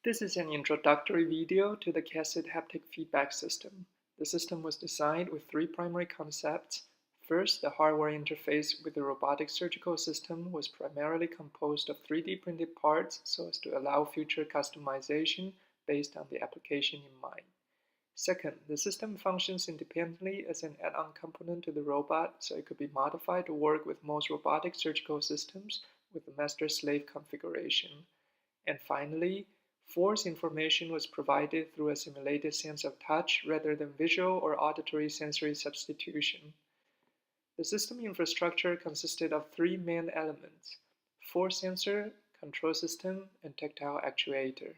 This is an introductory video to the cassette haptic feedback system. The system was designed with three primary concepts. First, the hardware interface with the robotic surgical system was primarily composed of 3D printed parts so as to allow future customization based on the application in mind. Second, the system functions independently as an add-on component to the robot, so it could be modified to work with most robotic surgical systems with the master-slave configuration. And finally, force information was provided through a simulated sense of touch rather than visual or auditory sensory substitution. The system infrastructure consisted of three main elements: force sensor, control system, and tactile actuator.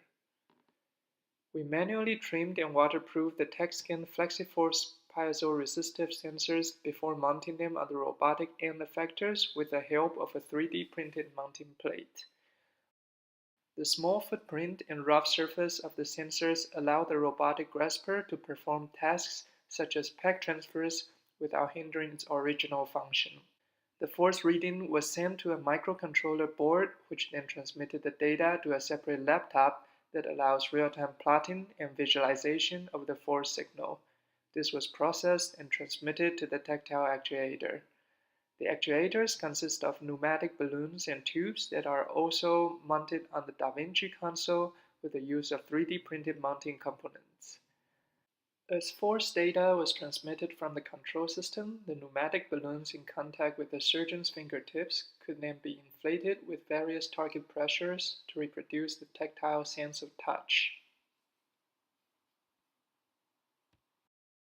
We manually trimmed and waterproofed the TechScan FlexiForce piezoresistive sensors before mounting them on the robotic end effectors with the help of a 3D printed mounting plate. The small footprint and rough surface of the sensors allow the robotic grasper to perform tasks such as pack transfers without hindering its original function. The force reading was sent to a microcontroller board, which then transmitted the data to a separate laptop that allows real-time plotting and visualization of the force signal. This was processed and transmitted to the tactile actuator. The actuators consist of pneumatic balloons and tubes that are also mounted on the DaVinci console with the use of 3D printed mounting components. As force data was transmitted from the control system, the pneumatic balloons in contact with the surgeon's fingertips could then be inflated with various target pressures to reproduce the tactile sense of touch.